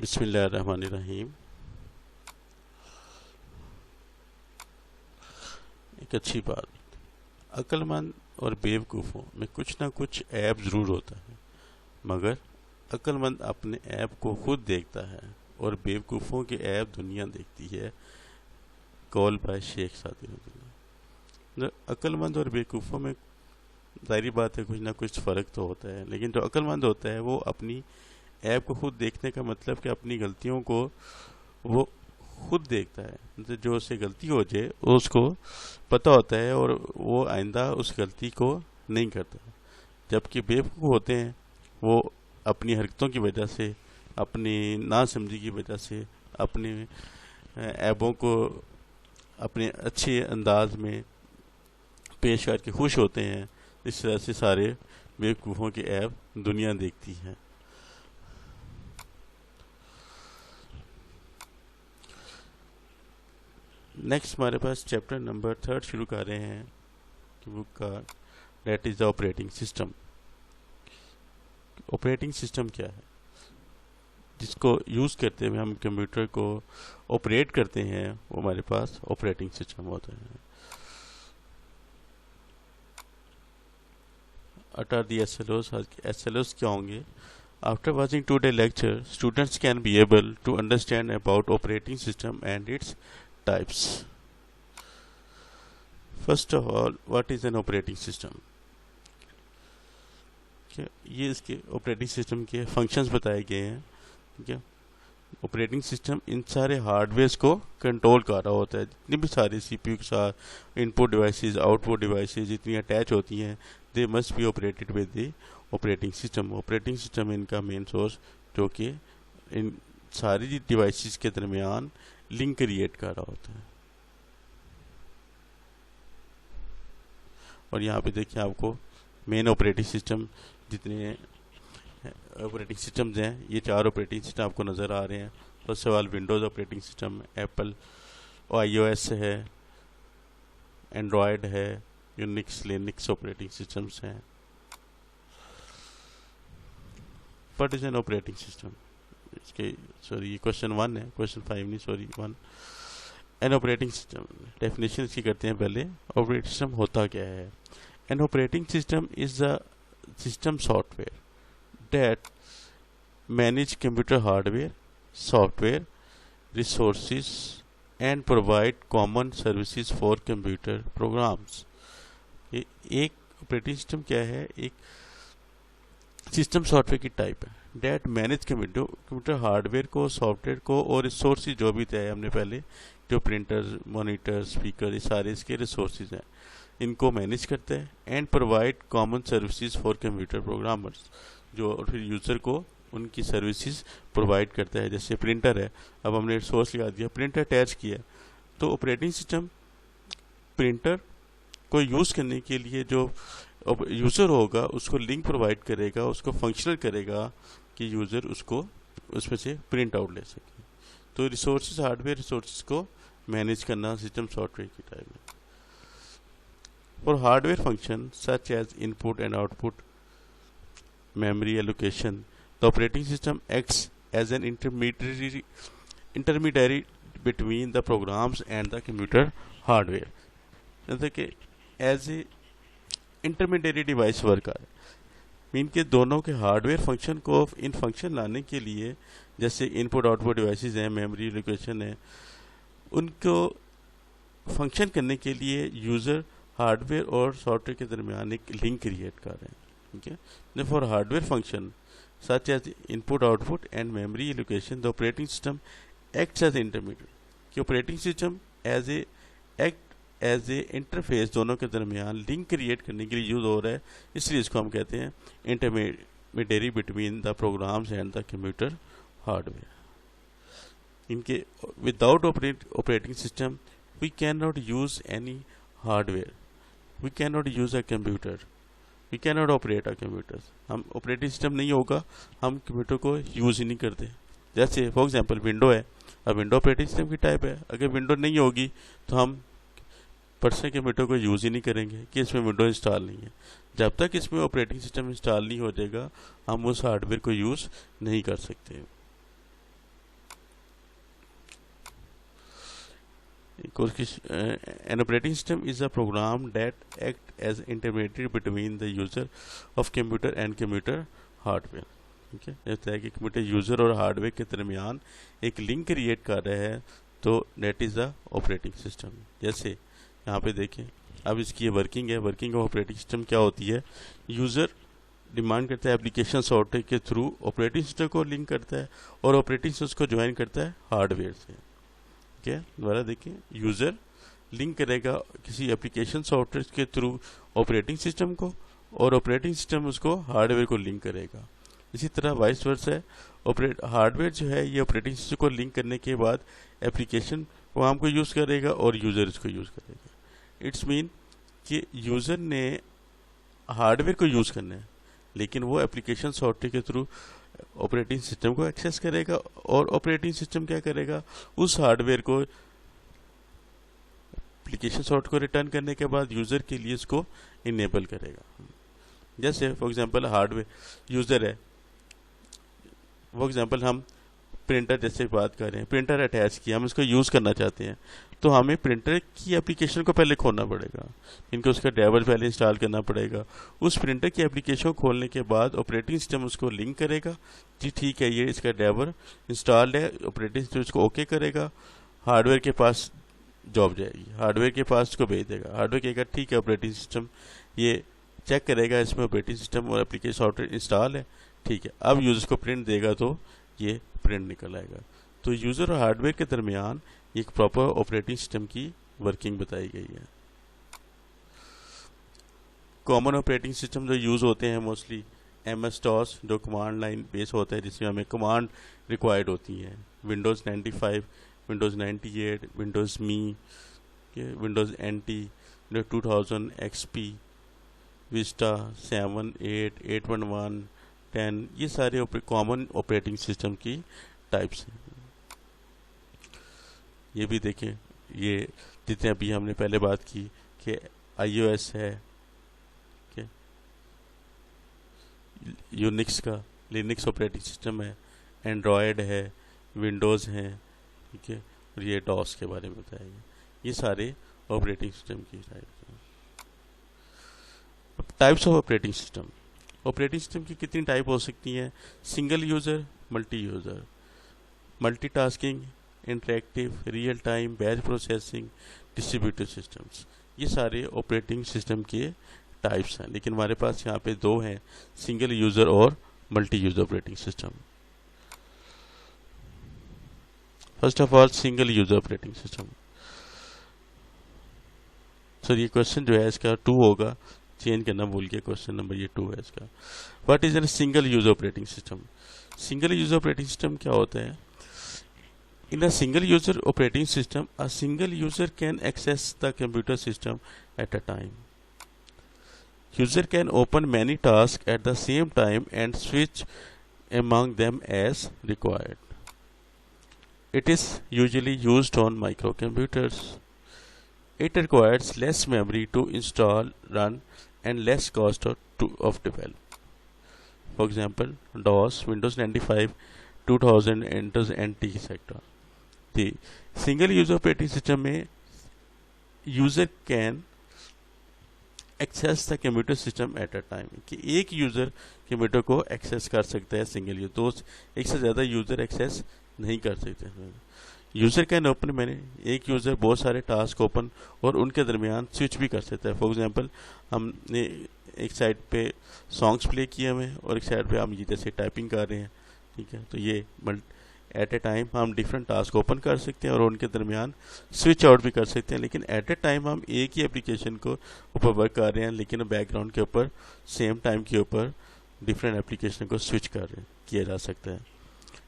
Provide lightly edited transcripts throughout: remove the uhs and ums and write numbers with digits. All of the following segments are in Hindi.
बिस्मिल्लाहिर्रहमानिर्रहीम। एक अच्छी बात, अक्लमंद और बेवकूफ़ों में कुछ ना कुछ ऐब ज़रूर होता है, मगर अक्लमंद अपने ऐब को खुद देखता है और बेवकूफ़ों के ऐब दुनिया देखती है। कौल बाय शेख सादी। अक्लमंद और बेवकूफ़ों में ज़ाहिर बात है कुछ ना कुछ फ़र्क तो होता है, लेकिन जो अक्लमंद होता है वो अपनी ऐप को खुद देखने का मतलब कि अपनी गलतियों को वो खुद देखता है। मतलब जो उससे गलती हो जाए वो उसको पता होता है और वो आइंदा उस गलती को नहीं करता। जबकि बेवकूफ़ होते हैं वो अपनी हरकतों की वजह से, अपनी नासमझी की वजह से, अपने ऐबों को अपने अच्छे अंदाज में पेश करके खुश होते हैं। इस तरह से सारे बेवकूफ़ों के ऐब दुनिया देखती है। नेक्स्ट हमारे पास चैप्टर नंबर 3 शुरू कर रहे हैं कि बुक का, that is the operating system. Operating system क्या है? जिसको यूज़ करते हुए हम कंप्यूटर को ऑपरेट करते हैं, वो हमारे पास ऑपरेटिंग सिस्टम होता है। What are the SLOs? SLOs क्या होंगे? After watching today's lecture, students can be able to understand about operating system and its types. First of all, what is an operating system? ये इसके ऑपरेटिंग सिस्टम के फंक्शंस बताए गए हैं। ठीक है, ऑपरेटिंग सिस्टम इन सारे हार्डवेयर को कंट्रोल कर रहा होता है। जितनी भी सारी सीपीयू के साथ इनपुट डिवाइसेस, आउटपुट डिवाइसेस जितनी अटैच होती हैं, they must be operated with the operating system. Operating system इनका मेन सोर्स जो कि इन सारी डिवाइसेस के दरमियान लिंक क्रिएट कर रहा होता है। और यहाँ पे देखिए आपको मेन ऑपरेटिंग सिस्टम, जितने ऑपरेटिंग सिस्टम्स हैं, ये 4 ऑपरेटिंग सिस्टम आपको नज़र आ रहे हैं। First of all Windows operating system, Apple iOS है, एंड्रॉयड है, यूनिक्स लिनक्स ऑपरेटिंग सिस्टम्स हैं। What is an operating system? इसके सॉरी क्वेश्चन 1 है, क्वेश्चन 5 नहीं, sorry 1। An operating system definition इसकी करते हैं पहले। ऑपरेटिंग सिस्टम होता क्या है? An operating system is the system software that manage computer hardware, software, resources and provide common services for computer programs। एक ऑपरेटिंग सिस्टम क्या है? एक सिस्टम सॉफ्टवेयर की टाइप है डेट मैनेज कंप्यूटर हार्डवेयर को, सॉफ्टवेयर को और रिसोर्सेज जो भी तय हमने पहले, जो प्रिंटर, मॉनिटर, स्पीकर, ये सारे इसके रिसोर्सेज हैं, इनको मैनेज करता है। And provide common services for computer programmers, जो फिर यूज़र को उनकी सर्विसेज प्रोवाइड करता है। जैसे प्रिंटर है, अब हमने रिसोर्स लगा दिया, प्रिंटर अटैच किया, तो ऑपरेटिंग सिस्टम प्रिंटर को यूज़ करने के लिए जो यूज़र होगा उसको लिंक प्रोवाइड करेगा, उसको फंक्शनल करेगा कि यूज़र उसको उसमें से प्रिंट आउट ले सके। तो रिसोर्सेज, हार्डवेयर रिसोर्सेज को मैनेज करना सिस्टम सॉफ्टवेयर की टाइप है। For hardware function such as input and output, memory allocation, the operating system acts as an intermediary between the programs and the computer hardware। जैसे कि as a intermediary device work है, मीन के दोनों के हार्डवेयर फंक्शन को इन फंक्शन लाने के लिए, जैसे इनपुट आउटपुट डिवाइसेस हैं, मेमोरी एलोकेशन है, उनको फंक्शन करने के लिए यूज़र हार्डवेयर और सॉफ्टवेयर के दरमियान एक लिंक क्रिएट कर रहे हैं। Okay. For hardware function such as input, output and memory allocation, the operating system acts as intermediary। कि operating system act as a interface दोनों के दरमियान लिंक क्रिएट करने के लिए यूज हो रहा है, इसलिए इसको हम कहते हैं intermediary between the programs and the computer hardware. इनके without operating system we can not use any hardware, we can not use a computer, we can not operate a computer. हम ऑपरेटिंग सिस्टम नहीं होगा, हम कंप्यूटर को यूज़ ही नहीं करते। जैसे फॉर एग्जांपल विंडो है, अब विंडो ऑपरेटिंग सिस्टम की टाइप है। अगर विंडो नहीं होगी तो हम पर्सनल कंप्यूटर को यूज़ ही नहीं करेंगे कि इसमें विंडो इंस्टॉल नहीं है। जब तक इसमें ऑपरेटिंग सिस्टम इंस्टॉल नहीं हो जाएगा, हम उस हार्डवेयर को यूज़ नहीं कर सकते। An operating system is a program that act as intermediary between the user of computer and computer hardware. ठीक है, जैसे है कि कंप्यूटर यूज़र और हार्डवेयर के दरमियान एक लिंक क्रिएट कर रहा है, तो that is the operating system. जैसे यहाँ पे देखें, अब इसकी वर्किंग है। वर्किंग ऑफ ऑपरेटिंग सिस्टम क्या होती है? यूज़र डिमांड करता है एप्लीकेशन सॉफ्टवेयर के थ्रू ऑपरेटिंग सिस्टम को लिंक करता है और ऑपरेटिंग सिस्टम को ज्वाइन करता है हार्डवेयर से। ठीक है, दोबारा देखिए, यूज़र लिंक करेगा किसी एप्लीकेशन सॉफ्टवेयर के थ्रू ऑपरेटिंग सिस्टम को और ऑपरेटिंग सिस्टम उसको हार्डवेयर को लिंक करेगा। इसी तरह वाइस वर्सा है, हार्डवेयर जो है ये ऑपरेटिंग सिस्टम को लिंक करने के बाद एप्लीकेशन प्रोग्राम को यूज़ करेगा और यूज़र इसको यूज़ करेगा। इट्स मीन कि यूज़र ने हार्डवेयर को यूज़ करना है, लेकिन वो एप्लीकेशन सॉफ्टवेयर के थ्रू ऑपरेटिंग सिस्टम को एक्सेस करेगा और ऑपरेटिंग सिस्टम क्या करेगा? उस हार्डवेयर को एप्लीकेशन सॉफ्टवेयर को रिटर्न करने के बाद यूज़र के लिए इसको इनेबल करेगा। जैसे फॉर एग्जांपल हार्डवेयर यूज़र है, फॉर एग्जांपल हम प्रिंटर जैसे बात कर रहे हैं, प्रिंटर अटैच किया, हम इसको यूज़ करना चाहते हैं, तो हमें प्रिंटर की एप्लीकेशन को पहले खोलना पड़ेगा, इनको उसका ड्राइवर पहले इंस्टॉल करना पड़ेगा। उस प्रिंटर की एप्लीकेशन को खोलने के बाद ऑपरेटिंग सिस्टम उसको लिंक करेगा, जी ठीक है ये इसका ड्राइवर इंस्टॉल्ड है, ऑपरेटिंग सिस्टम उसको ओके करेगा, हार्डवेयर के पास जॉब जाएगी, हार्डवेयर के पास उसको भेज देगा, हार्डवेयर कहेगा ठीक है ऑपरेटिंग सिस्टम ये चेक करेगा इसमें ऑपरेटिंग सिस्टम और एप्लीकेशन सॉफ्टवेयर इंस्टॉल है, ठीक है, अब यूज़र को प्रिंट देगा तो ये प्रिंट निकल आएगा। तो यूज़र और हार्डवेयर के दरमियान एक प्रॉपर ऑपरेटिंग सिस्टम की वर्किंग बताई गई है। कॉमन ऑपरेटिंग सिस्टम जो यूज़ होते हैं मोस्टली MS-DOS जो कमांड लाइन बेस होता है, जिसमें हमें कमांड रिक्वायर्ड होती हैं। विंडोज़ 95, विंडोज़ 98, विंडोज़ मी, विंडोज़ NT, 2000 XP, विस्टा 7, 8, 811, 10, ये सारे कॉमन ऑपरेटिंग सिस्टम की टाइप्स हैं। ये भी देखें, ये जितने अभी हमने पहले बात की कि iOS है, यूनिक्स का लिनक्स ऑपरेटिंग सिस्टम है, एंड्रॉयड है, विंडोज़ है, ठीक है, और ये डॉस के बारे में बताया गया। ये सारे ऑपरेटिंग सिस्टम की टाइप्स हैं। Types of operating system. Operating system की कितनी टाइप हो सकती हैं? Single user, multi user, multitasking, interactive, real time, batch processing, distributed systems, ये सारे ऑपरेटिंग सिस्टम के टाइप्स हैं। लेकिन हमारे पास यहाँ पे दो हैं, सिंगल यूज़र और multi user operating system. First of all single user operating system. Sir ये क्वेश्चन जो है इसका 2 होगा, चेंज करना भूल गया, क्वेश्चन नंबर ये 2 है इसका। What is an single user operating system? Single user operating system क्या होता है? In a single user operating system a single user can access the computer system at a time. User can open many task at the same time and switch among them as required. It is usually used on microcomputers. It requires less memory to install, run, and less cost of develop. For example, DOS, Windows 95, 2000, NT, etc. The single user operating system में user can access the computer system at a time, कि एक यूज़र कंप्यूटर को एक्सेस कर सकता है सिंगल यूजर, तो एक से ज़्यादा यूज़र एक्सेस नहीं कर सकते। यूज़र कैन ओपन, मैंने एक यूज़र बहुत सारे टास्क ओपन और उनके दरमियान स्विच भी कर सकता है। फॉर एग्जांपल हमने एक साइड पे सॉन्ग्स प्ले किए हुए और एक साइड पे हम ये जैसे टाइपिंग कर रहे हैं, ठीक है, तो ये एट ए टाइम हम डिफरेंट टास्क ओपन कर सकते हैं और उनके दरमियान स्विच आउट भी कर सकते हैं। लेकिन एट ए टाइम हम एक ही एप्लीकेशन को ऊपर वर्क कर रहे हैं, लेकिन बैकग्राउंड के ऊपर सेम टाइम के ऊपर डिफरेंट एप्लीकेशन को स्विच किया जा सकता है।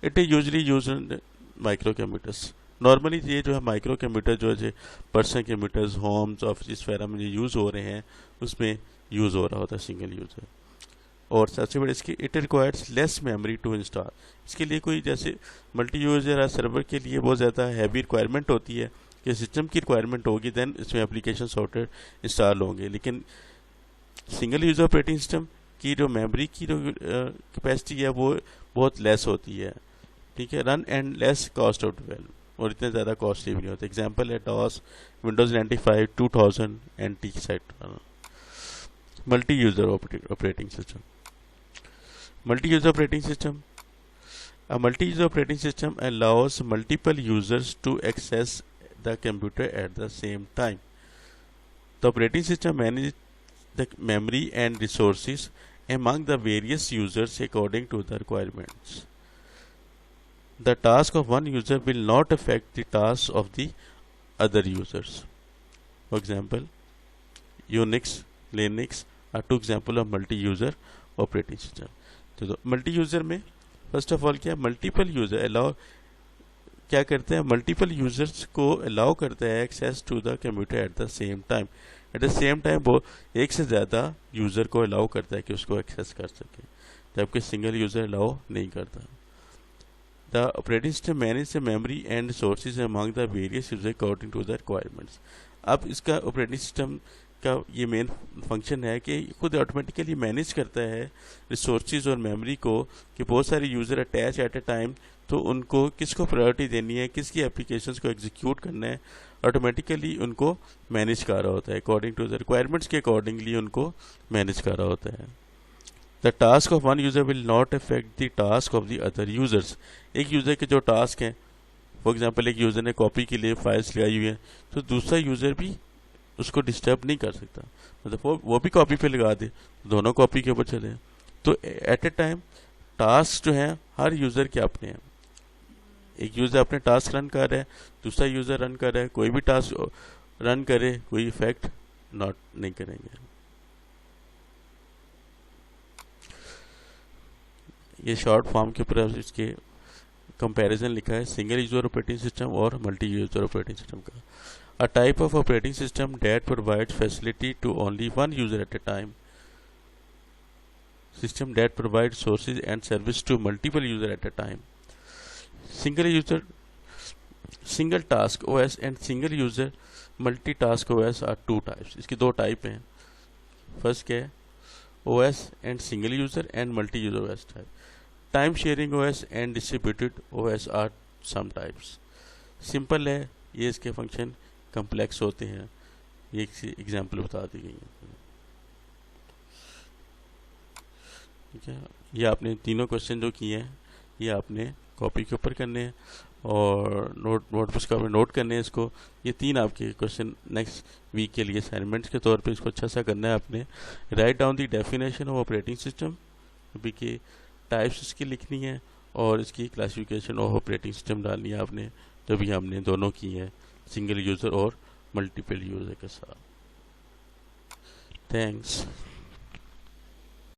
It is usually use in micro computers. Normally ये जो है माइक्रो कंप्यूटर जो है पर्सनल कंप्यूटर्स, होम्स, ऑफिस वगैरह में जो यूज़ हो रहे हैं उसमें यूज़ हो रहा होता है सिंगल यूज़र। और सबसे बड़ी इसकी it requires less memory to install. इसके लिए कोई जैसे मल्टी यूज़र या सर्वर के लिए बहुत ज़्यादा हैवी रिक्वायरमेंट होती है कि सिस्टम की रिक्वायरमेंट होगी, देन इसमें एप्लीकेशन सॉफ्टवेयर इंस्टॉल होंगे। लेकिन सिंगल यूज़र ऑपरेटिंग सिस्टम की जो मेमोरी की जो कैपेसिटी है वो बहुत लेस होती है, ठीक है, run and less cost of develop, और इतने ज़्यादा कॉस्टली भी नहीं होते। एग्जाम्पल है DOS, Windows 95, 2000 NT set. Multi user operating system. Multi user operating system, a multi-user operating system allows multiple users to access the computer at the same time. The operating system manages the memory and resources among the various users according to the requirements. The task of one user will not affect the tasks of the other users. For example, Unix, Linux are two examples of multi-user operating system. तो multi-user में फर्स्ट ऑफ ऑल क्या मल्टीपल यूजर अलाउ क्या करते हैं, मल्टीपल यूजर्स को अलाउ करता है access to the computer at the same time. At the same time वो एक से ज़्यादा यूज़र को अलाउ करता है कि उसको एक्सेस कर सके, जबकि सिंगल यूज़र अलाउ नहीं करता। The operating system manage the memory and resources among the various user according to the requirements. अब इसका ऑपरेटिंग सिस्टम का ये मेन फंक्शन है कि खुद ऑटोमेटिकली मैनेज करता है रिसोर्सेज और मेमोरी को, कि बहुत सारे यूज़र अटैच एट ए टाइम, तो उनको किसको प्रायोरिटी देनी है, किसकी एप्लीकेशंस को एग्जीक्यूट करना है, ऑटोमेटिकली उनको मैनेज कर रहा होता है अकॉर्डिंग टू द रिक्वायरमेंट्स के अकॉर्डिंगली उनको मैनेज कर रहा होता है। The task of one user will not affect the task of the other users. एक यूज़र के जो टास्क हैं, फॉर एग्जाम्पल एक यूज़र ने कॉपी के लिए फाइल्स लगाई हुई है, तो दूसरा यूज़र भी उसको डिस्टर्ब नहीं कर सकता, मतलब वो भी कॉपी पे लगा दे, दोनों कॉपी के ऊपर चले। तो एट ए टाइम टास्क जो है हर यूज़र के अपने हैं। एक यूज़र अपने टास्क रन कर रहा है, दूसरा यूज़र रन कर रहा है, कोई भी टास्क रन करे कोई इफेक्ट नॉट नहीं करेंगे। ये शॉर्ट फॉर्म के ऊपर इसके कंपैरिजन लिखा है सिंगल यूज़र ऑपरेटिंग सिस्टम और मल्टी यूज़र ऑपरेटिंग सिस्टम का। A type of operating system that provides facility to only one user at a time. System that provides sources and service to multiple user at a time. Single task OS and single user multitask OS are two types. इसकी दो टाइप हैं। फर्स्ट क्या है, OS and single user and multi user OS type. Time sharing OS and distributed OS are some types. Simple है ये, इसके फंक्शन कम्प्लेक्स होते हैं, ये एक एग्जाम्पल बता दी गई है। ठीक है, ये आपने तीनों क्वेश्चन जो किए हैं ये आपने कॉपी के ऊपर करने हैं और नोटबुक्स का नोट करने हैं इसको। ये तीन आपके क्वेश्चन नेक्स्ट वीक के लिए असाइनमेंट्स के तौर पे इसको अच्छा सा करना है आपने। Write down the definition of operating system, अभी के टाइप्स इसकी लिखनी है और इसकी क्लासिफिकेशन ऑफ ऑपरेटिंग सिस्टम डालनी है आपने, जो भी हमने दोनों की है सिंगल यूज़र और मल्टीपल यूज़र के साथ। थैंक्स।